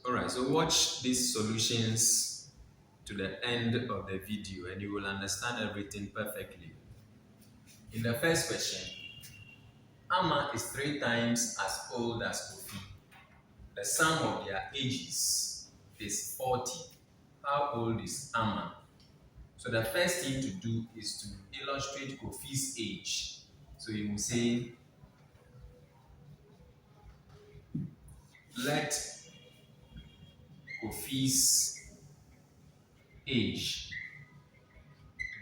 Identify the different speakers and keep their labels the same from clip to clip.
Speaker 1: Alright, so watch these solutions to the end of the video and you will understand everything perfectly. In the first question, Amma is 3 times as old as Kofi. The sum of their ages is 40. How old is Amma? So the first thing to do is to illustrate Kofi's age. So you will say, let Kofi's age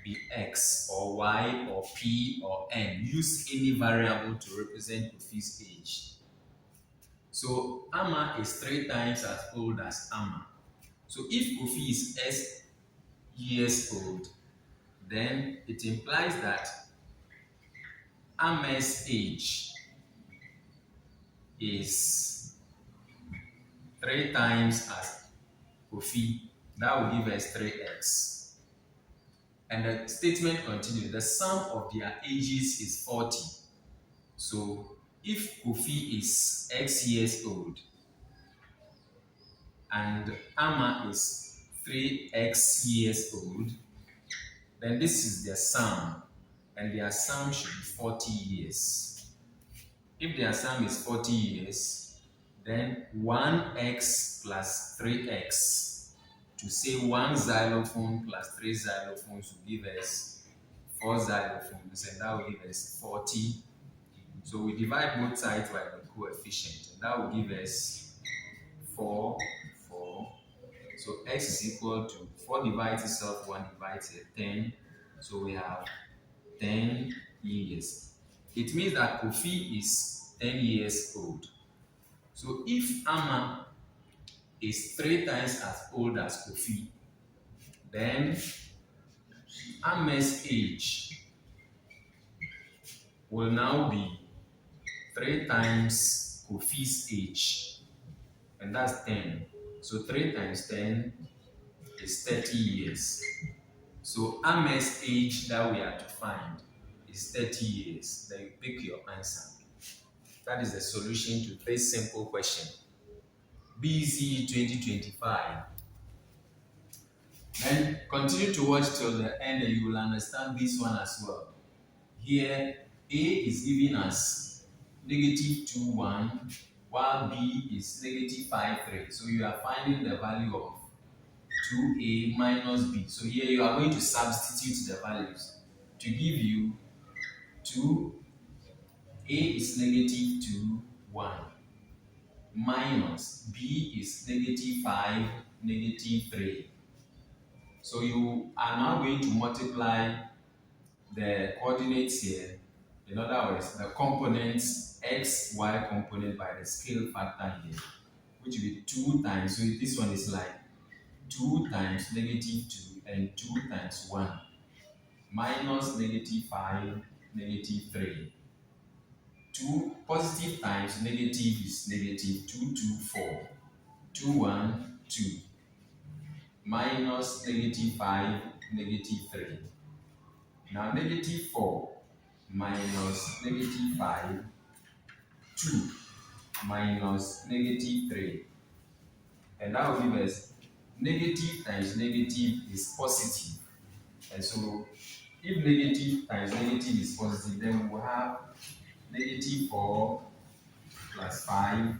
Speaker 1: be X or Y or P or N. Use any variable to represent Kofi's age. So Amma is 3 times as old as Amma. So if Kofi is S years old, then it implies that Amma's age is 3 times as Kofi. That will give us 3x. And the statement continues, the sum of their ages is 40. So if Kofi is X years old and Amma is 3x years old, then this is their sum, and their sum should be 40 years. If their sum is 40 years, then 1x plus 3x, to say 1 xylophone plus 3 xylophones will give us 4 xylophones, and that will give us 40. So we divide both sides by the coefficient, and that will give us 4, 4. So x is equal to 4 divides itself, 1 divides it, 10. So we have 10 years. It means that Kofi is 10 years old. So if Amma is 3 times as old as Kofi, then Amma's age will now be 3 times Kofi's age, and that's 10. So 3 times 10 is 30 years. So Amma's age that we are to find is 30 years. Then you pick your answer. That is the solution to this simple question. BECE 2025. Then continue to watch till the end and you will understand this one as well. Here, A is giving us -2, 1, while B is -5, 3. So you are finding the value of 2A minus B. So here you are going to substitute the values to give you 2. A is -2, 1, minus B is -5, -3. So you are now going to multiply the coordinates here. In other words, the components, x, y component by the scale factor here, which will be 2 times, so this one is like 2 times -2 and 2 times 1, minus -5, -3. 2 positive times negative is negative, 2, 2, 4, 2, 1, 2, minus -5, -3. Now -4 minus -5, 2 minus -3. And that will give us negative times negative is positive. And so if negative times negative is positive, then we will have -4 plus 5,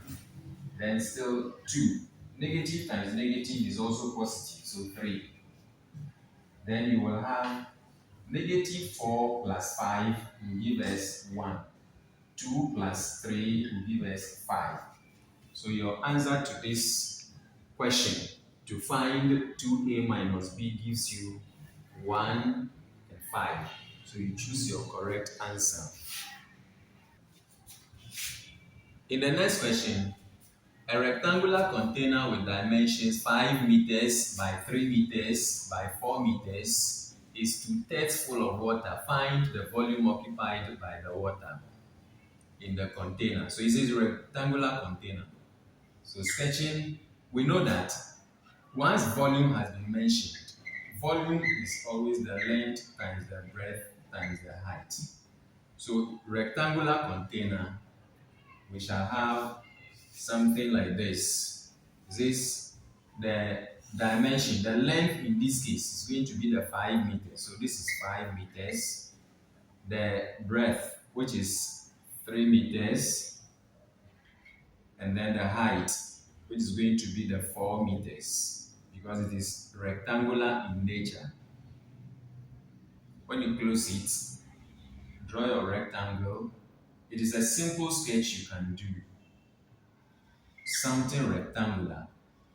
Speaker 1: then still 2. Negative times negative is also positive, so 3. Then you will have -4 plus 5 will give us 1. 2 plus 3 will give us 5. So your answer to this question to find 2A minus B gives you 1 and 5. So you choose your correct answer. In the next question, a rectangular container with dimensions 5 meters by 3 meters by 4 meters is 2/3 full of water. Find the volume occupied by the water in the container. So it says rectangular container. So sketching, we know that once volume has been mentioned, volume is always the length times the breadth times the height. So rectangular container, we shall have something like this. This the dimension, the length in this case is going to be the 5 meters. So this is 5 meters. The breadth, which is 3 meters, and then the height, which is going to be the 4 meters because it is rectangular in nature. When you close it, draw your rectangle. It is a simple sketch you can do, something rectangular.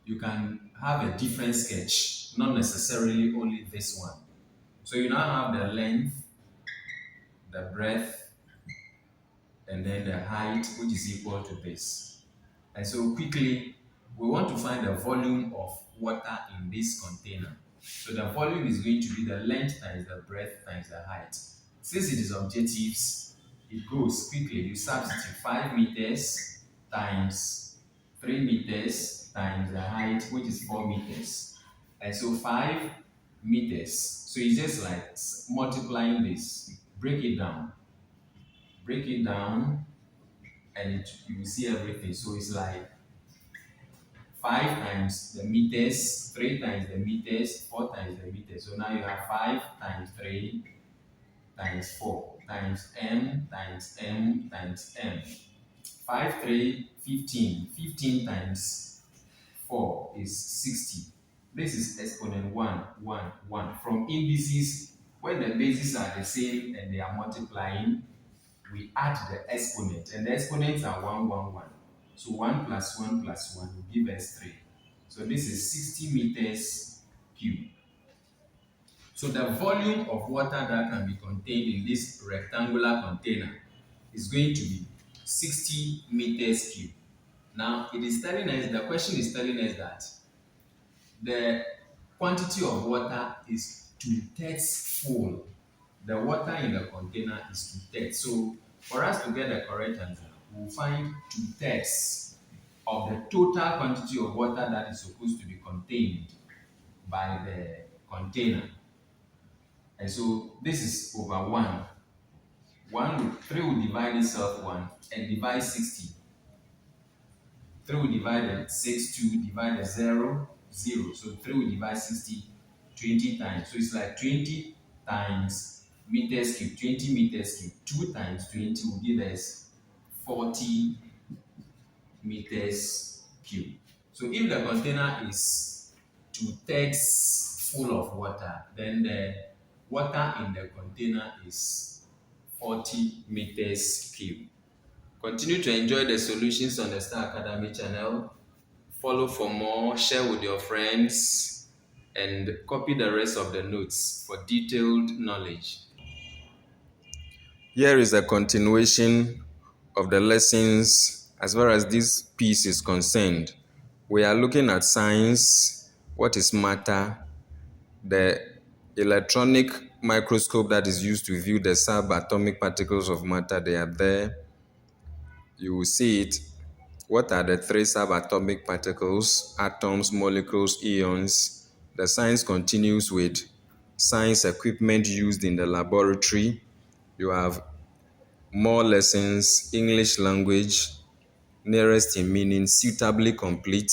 Speaker 1: You can have a different sketch, not necessarily only this one. So you now have the length, the breadth, and then the height, which is equal to this. And so quickly, we want to find the volume of water in this container. So the volume is going to be the length times the breadth times the height. Since it is objectives, it goes quickly. You substitute 5 meters times 3 meters times the height, which is 4 meters. And so 5 meters. So it's just like multiplying this. Break it down. Break it down, and you will see everything. So it's like 5 times the meters, 3 times the meters, 4 times the meters. So now you have 5 times 3 times 4 times m times m times m. 5, 3, 15. 15 times 4 is 60. This is exponent 1, 1, 1. From indices, when the bases are the same and they are multiplying, we add the exponent, and the exponents are 1, 1, 1. So 1 plus 1 plus 1 will give us 3. So this is 60 meters cubed. So the volume of water that can be contained in this rectangular container is going to be 60 meters cubed. Now it is telling us, the question is telling us that the quantity of water is 2/3 full. The water in the container is 2/3. So for us to get the correct answer, we'll find 2/3 of the total quantity of water that is supposed to be contained by the container. And so this is over 1. 3 will divide itself 1 and divide 60. 3 will divide the 6, 2, divide the 0, 0. So 3 will divide 60 20 times. So it's like 20 times meters cubed, 20 meters cubed. 2 times 20 will give us 40 meters cubed. So if the container is 2/3 full of water, then the water in the container is 40 meters cubed. Continue to enjoy the solutions on the Star Academy channel. Follow for more, share with your friends, and copy the rest of the notes for detailed knowledge. Here is a continuation of the lessons as far as this piece is concerned. We are looking at science, what is matter, the electronic microscope that is used to view the subatomic particles of matter. They are there. You will see it. What are the 3 subatomic particles? Atoms, molecules, ions. The science continues with science equipment used in the laboratory. You have more lessons, English language, nearest in meaning, suitably complete.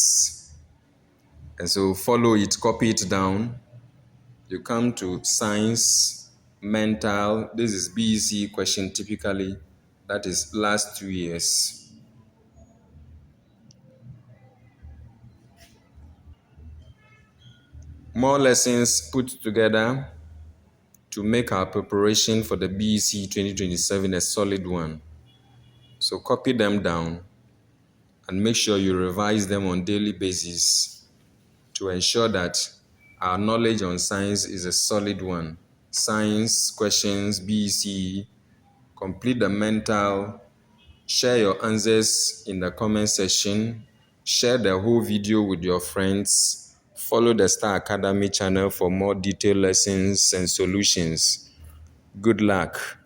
Speaker 1: And so follow it, copy it down. You come to science, mental. This is BECE question typically. That is last 2 years. More lessons put together to make our preparation for the BECE 2027 a solid one. So copy them down and make sure you revise them on daily basis to ensure that our knowledge on science is a solid one. Science, questions, BECE, complete the mental, share your answers in the comment section, share the whole video with your friends, follow the Star Academy channel for more detailed lessons and solutions. Good luck.